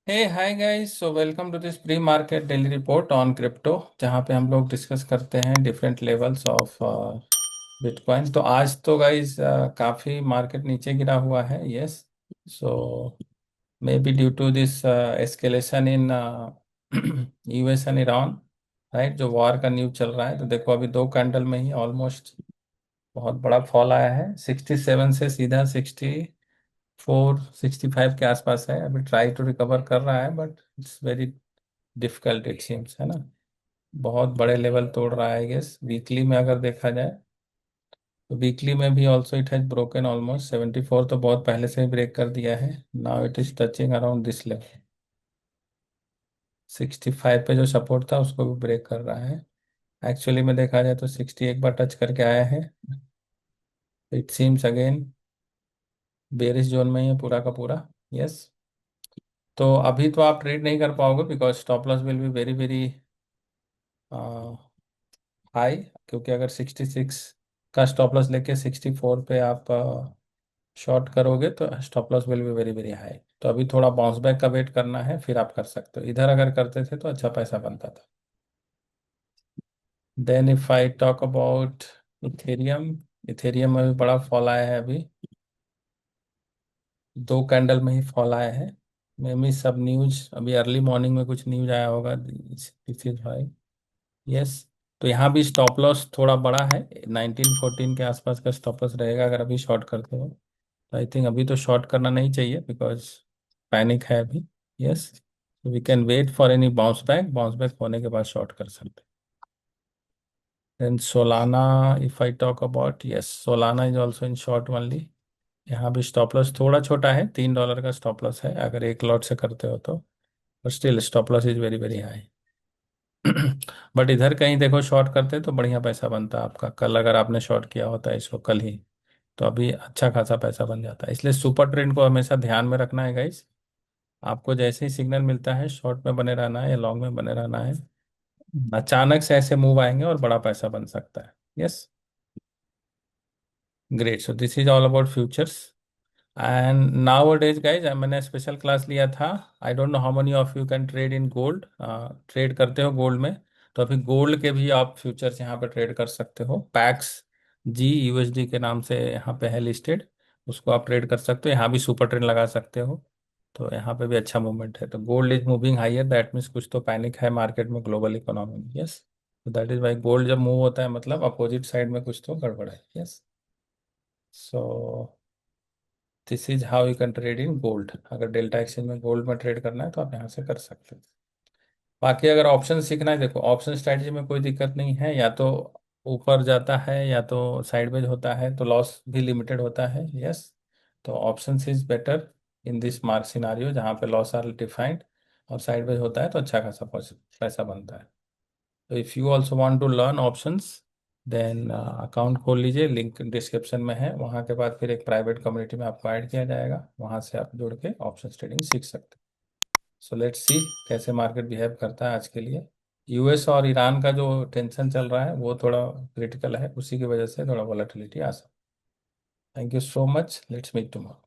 Hey hi guys, so welcome to this pre market daily report on crypto, जहाँ पे हम लोग discuss करते हैं डिफरेंट लेवल्स ऑफ बिटकॉइन। तो आज तो गाइस काफ़ी मार्केट नीचे गिरा हुआ है। Yes, so maybe due to this escalation in US and Iran, right, जो वॉर का न्यूज़ चल रहा है। तो देखो अभी दो कैंडल में ही ऑलमोस्ट बहुत बड़ा फॉल आया है। 67 से सीधा 64 65 के आसपास है। अभी ट्राई टू रिकवर कर रहा है, but it's very difficult it seems, है ना। बहुत बड़े लेवल तोड़ रहा है। गेस वीकली में अगर देखा जाए तो वीकली में भी also it has broken almost 74, तो बहुत पहले से ही ब्रेक कर दिया है। Now it is touching around this level. 65 पे जो सपोर्ट था उसको भी ब्रेक कर रहा है। एक्चुअली में देखा जाए तो 60 एक बार टच करके आया है। It seems again bearish zone में ही है पूरा का पूरा। यस, तो अभी तो आप ट्रेड नहीं कर पाओगे because stop loss will be very very high, क्योंकि अगर 66 का स्टॉप लॉस लेके 64 पे आप शॉर्ट करोगे तो stop loss will be very very high. तो अभी थोड़ा बाउंस बैक का वेट करना है, फिर आप कर सकते हो। इधर अगर करते थे तो अच्छा पैसा बनता था। Then if I talk about Ethereum, Ethereum में भी बड़ा फॉल आया है अभी। दो कैंडल में ही फॉल आया है। मे भी सब न्यूज अभी अर्ली मॉर्निंग में कुछ न्यूज आया होगा, दिस इज वाई। यस, तो यहाँ भी स्टॉप लॉस थोड़ा बड़ा है। 1914 के आसपास का स्टॉप लॉस रहेगा अगर अभी शॉर्ट करते हो। तो आई थिंक अभी तो शॉर्ट करना नहीं चाहिए बिकॉज पैनिक है अभी। Yes, we can wait for any bounce back, bounce back होने के बाद शॉर्ट कर सकते हैं। Then Solana, if I talk about, yes Solana is also in short only. यहाँ भी स्टॉप लॉस थोड़ा छोटा है, $3 का स्टॉप लॉस है अगर एक लॉट से करते हो तो। But still stop loss is very very high. But इधर कहीं देखो शॉर्ट करते तो बढ़िया पैसा बनता आपका। कल अगर आपने शॉर्ट किया होता है इसको कल ही, तो अभी अच्छा खासा पैसा बन जाता है। इसलिए सुपर ट्रेंड को हमेशा ध्यान में रखना है गाइस। आपको जैसे ही सिग्नल मिलता है शॉर्ट में बने रहना है या लॉन्ग में बने रहना है। अचानक से ऐसे मूव आएंगे और बड़ा पैसा बन सकता है। Yes, great, so this is all about futures. And now days guys मैंने स्पेशल क्लास लिया था। I don't know how many of you can trade in gold. Trade करते हो गोल्ड में? तो अभी गोल्ड के भी आप फ्यूचर्स यहाँ पे ट्रेड कर सकते हो। पैक्स जी यूएसडी के नाम से यहाँ पे है लिस्टेड, उसको आप ट्रेड कर सकते हो। यहाँ भी सुपर ट्रेड लगा सकते हो। तो यहाँ पे भी अच्छा मूवमेंट है। तो gold is moving higher, that means कुछ तो पैनिक है मार्केट में, ग्लोबल इकोनॉमी में। यस, तो दैट इज वाई गोल्ड जब मूव होता है मतलब अपोजिट साइड में कुछ तो गड़बड़ है। Yes, so this is how you can trade in gold. अगर डेल्टा एक्सचेंज में गोल्ड में ट्रेड करना है तो आप यहाँ से कर सकते हो। बाकी अगर ऑप्शन सीखना है, देखो ऑप्शन स्ट्रैटेजी में कोई दिक्कत नहीं है। या तो ऊपर जाता है या तो साइडवेज होता है, तो लॉस भी लिमिटेड होता है। यस, तो option is better in this mark scenario जहाँ पे लॉस आर डिफाइंड और साइडवेज होता है तो अच्छा खासा पैसा बनता है। तो if you also want to learn options, then account खोल लीजिए, लिंक डिस्क्रिप्शन में है। वहाँ के बाद फिर एक प्राइवेट कम्युनिटी में आपको ऐड किया जाएगा, वहाँ से आप जुड़ के ऑप्शन ट्रेडिंग सीख सकते हैं। सो लेट्स सी कैसे मार्केट बिहेव करता है आज के लिए। यूएस और ईरान का जो टेंशन चल रहा है वो थोड़ा क्रिटिकल है, उसी की वजह से थोड़ा वॉलेटिलिटी आ सकता है। Thank you so much, let's meet tomorrow.